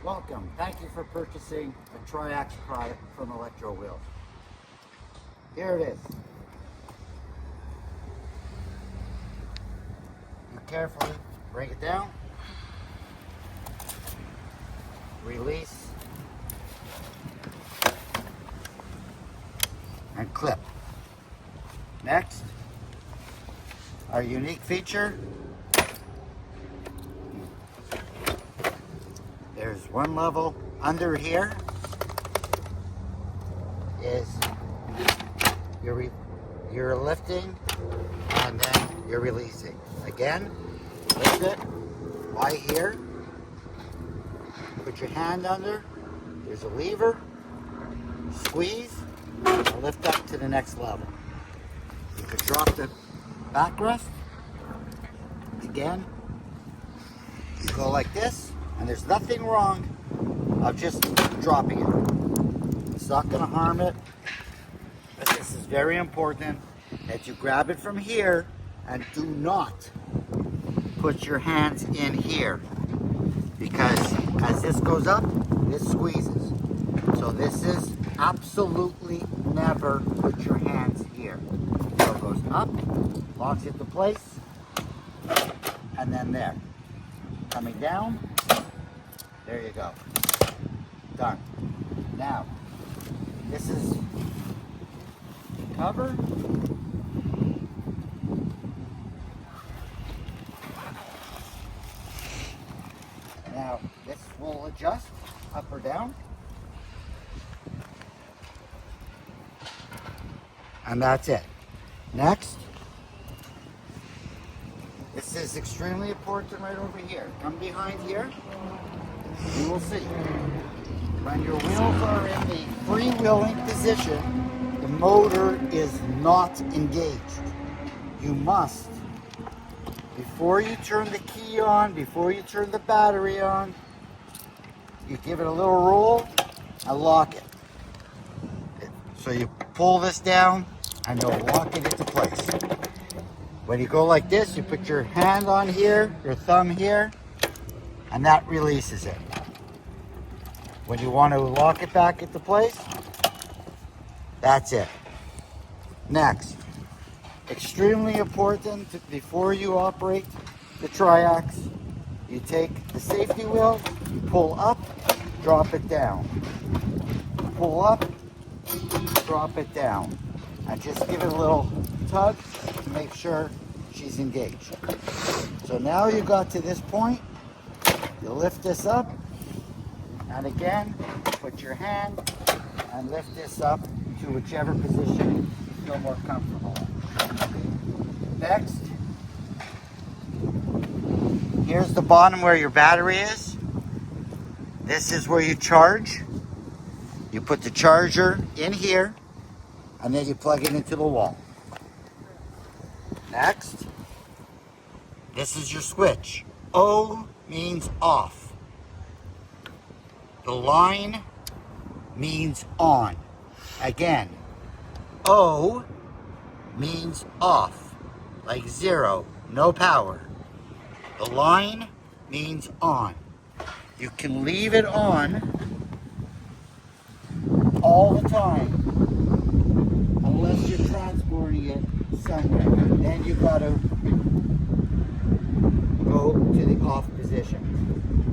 Welcome. Thank you for purchasing a Triaxe product from Electrowheels. Here it is. You carefully bring it down, release, and clip. Next, our unique feature. There's one level under here is you're lifting and then you're releasing. Again, lift it right here. Put your hand under. There's a lever. Squeeze and lift up to the next level. You could drop the backrest. Again, you go like this. And there's nothing wrong of just dropping it. It's not going to harm it. But this is very important that you grab it from here and do not put your hands in here. Because as this goes up, this squeezes. So this is absolutely never put your hands here. So it goes up, locks into place, and then there. Coming down. There you go. Done. Now, this is the cover. Now, this will adjust up or down. And that's it. Next, this is extremely important right over here. Come behind here. You will see. When your wheels are in the freewheeling position, the motor is not engaged. You must, before you turn the key on, before you turn the battery on, you give it a little roll and lock it. So you pull this down and you'll lock it into place. When you go like this, you put your hand on here, your thumb here, and that releases it. When you want to lock it back into place, that's it. Next, extremely important, before you operate the Triaxe, you take the safety wheel, you pull up, drop it down. Pull up, drop it down. And just give it a little tug to make sure she's engaged. So now you got to this point, you lift this up, and again, put your hand and lift this up to whichever position you feel more comfortable in. Next, here's the bottom where your battery is. This is where you charge. You put the charger in here, and then you plug it into the wall. Next, this is your switch. O means off. The line means on. Again, O means off, like 0, no power. The line means on. You can leave it on all the time, unless you're transporting it somewhere. Then you gotta go to the off position.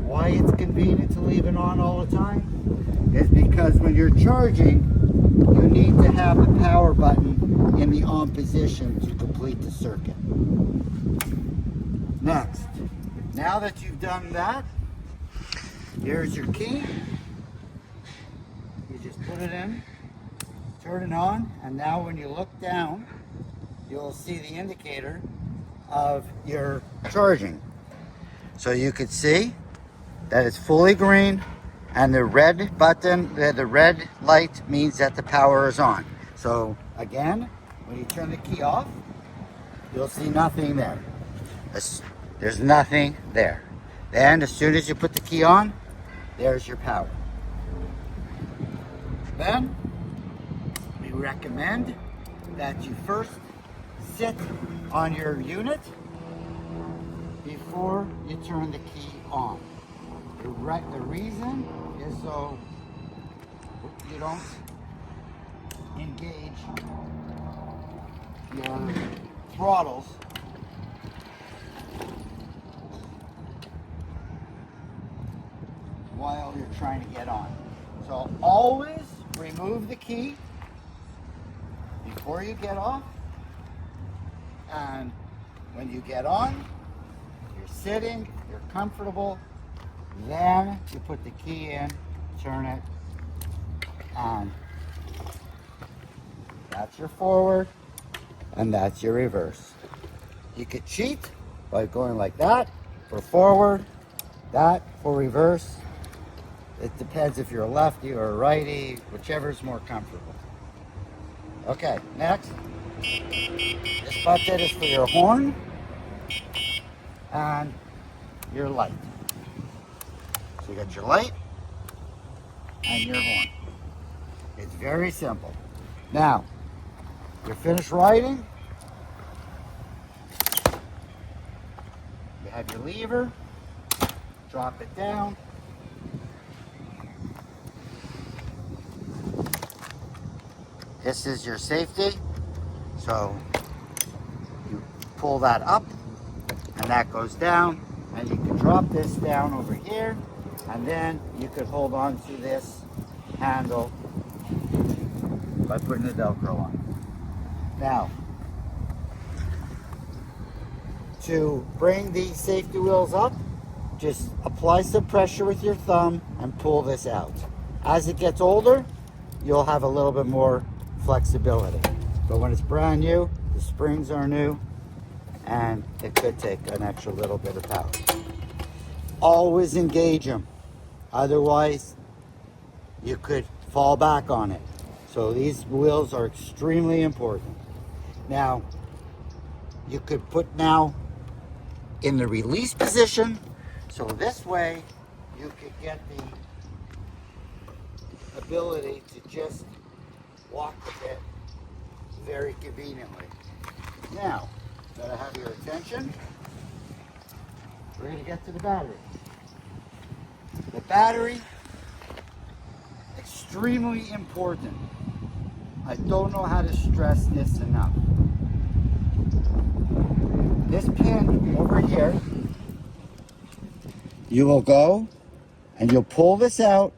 Why it's convenient to leave it on all the time is because when you're charging, you need to have the power button in the on position to complete the circuit. Next, now that you've done that, here's your key. You just put it in, turn it on, and now when you look down, you'll see the indicator of your charging. So you could see that it's fully green, and the red button, the red light means that the power is on. So again, when you turn the key off, you'll see nothing there. There's nothing there. Then as soon as you put the key on, there's your power. Then we recommend that you first sit on your unit before you turn the key on. You the reason is so you don't engage your throttles while you're trying to get on. So always remove the key before you get off, and when you get on, you're sitting, you're comfortable, then you put the key in, turn it, and that's your forward and that's your reverse. You could cheat by going like that for forward, that for reverse. It depends if you're a lefty or a righty, whichever is more comfortable. Okay, next. This button is for your horn and your light. So you got your light and your horn. It's very simple. Now, you're finished riding. You have your lever. Drop it down. This is your safety. So you pull that up and that goes down, and you can drop this down over here, and then you could hold on to this handle by putting the Velcro on. Now, to bring the safety wheels up, just apply some pressure with your thumb and pull this out. As it gets older, you'll have a little bit more flexibility. But when it's brand new, the springs are new, and it could take an extra little bit of power. Always engage them. Otherwise, you could fall back on it. So these wheels are extremely important. Now, you could put now in the release position, so this way you could get the ability to just walk with it very conveniently. Now, gotta have your attention. We're gonna get to the battery. The battery, extremely important. I don't know how to stress this enough. This pin over here, you will go and you'll pull this out,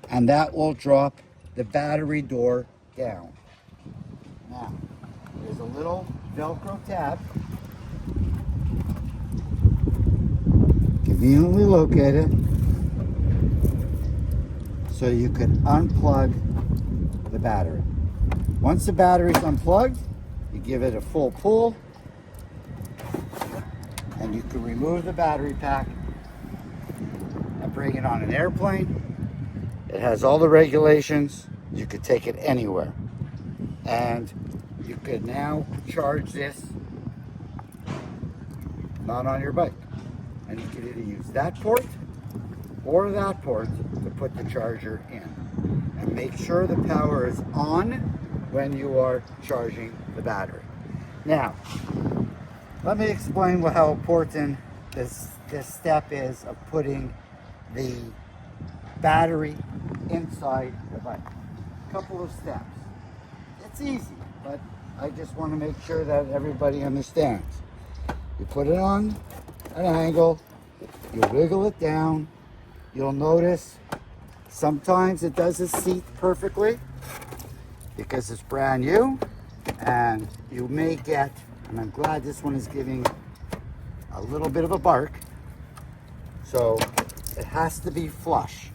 and that will drop the battery door down. Now, there's a little Velcro tab, conveniently located, so you can unplug the battery. Once the battery's unplugged, you give it a full pull, and you can remove the battery pack and bring it on an airplane. It has all the regulations. You could take it anywhere. And you could now charge this not on your bike. And you could either use that port or that port to put the charger in. And make sure the power is on when you are charging the battery. Now, let me explain how important this step is of putting the battery inside the bike. A couple of steps. It's easy, but I just want to make sure that everybody understands. You put it on at an angle, you wiggle it down. You'll notice sometimes it doesn't seat perfectly because it's brand new, and you may get, and I'm glad this one is giving a little bit of a bark, so it has to be flush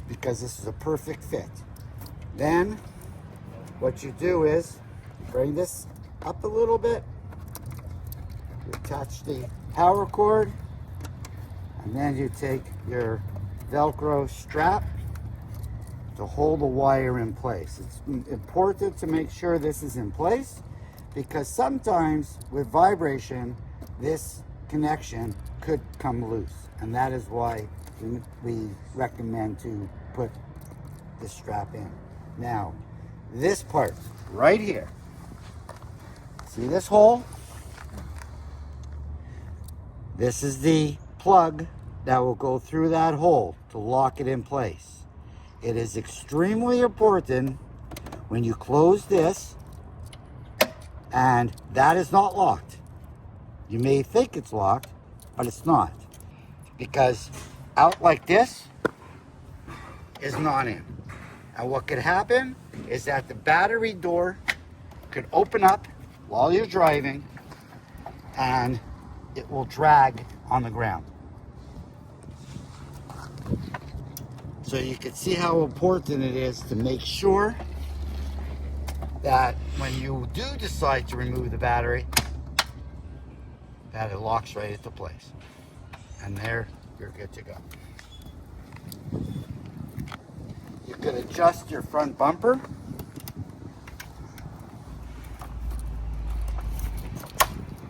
because this is a perfect fit. Then what you do is bring this up a little bit, you attach the power cord, and then you take your Velcro strap to hold the wire in place. It's important to make sure this is in place because sometimes with vibration, this connection could come loose, and that is why we recommend to put the strap in. Now, this part right here, see this hole? This is the plug that will go through that hole to lock it in place. It is extremely important when you close this, and that is not locked. You may think it's locked, but it's not. Because out like this is not in. And what could happen is that the battery door could open up while you're driving and it will drag on the ground. So you can see how important it is to make sure that when you do decide to remove the battery, that it locks right into place. And there, you're good to go. You can adjust your front bumper.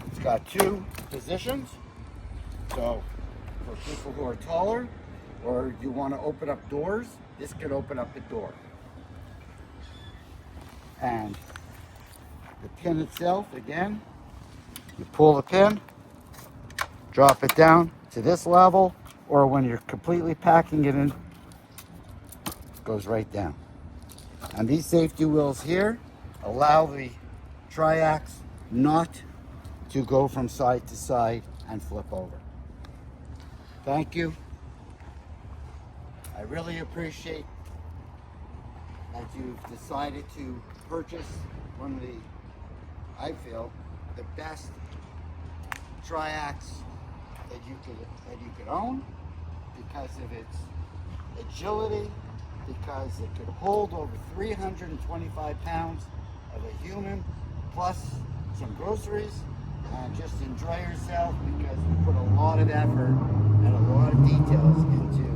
It's got 2 positions. So for people who are taller, or you want to open up doors, this can open up the door. And the pin itself, again, you pull the pin, drop it down to this level, or when you're completely packing it in, it goes right down. And these safety wheels here allow the Triaxe not to go from side to side and flip over. Thank you. I really appreciate that you've decided to purchase one of the, I feel, the best Triaxe that you could own, because of its agility, because it could hold over 325 pounds of a human, plus some groceries, and just enjoy yourself, because we put a lot of effort and a lot of details into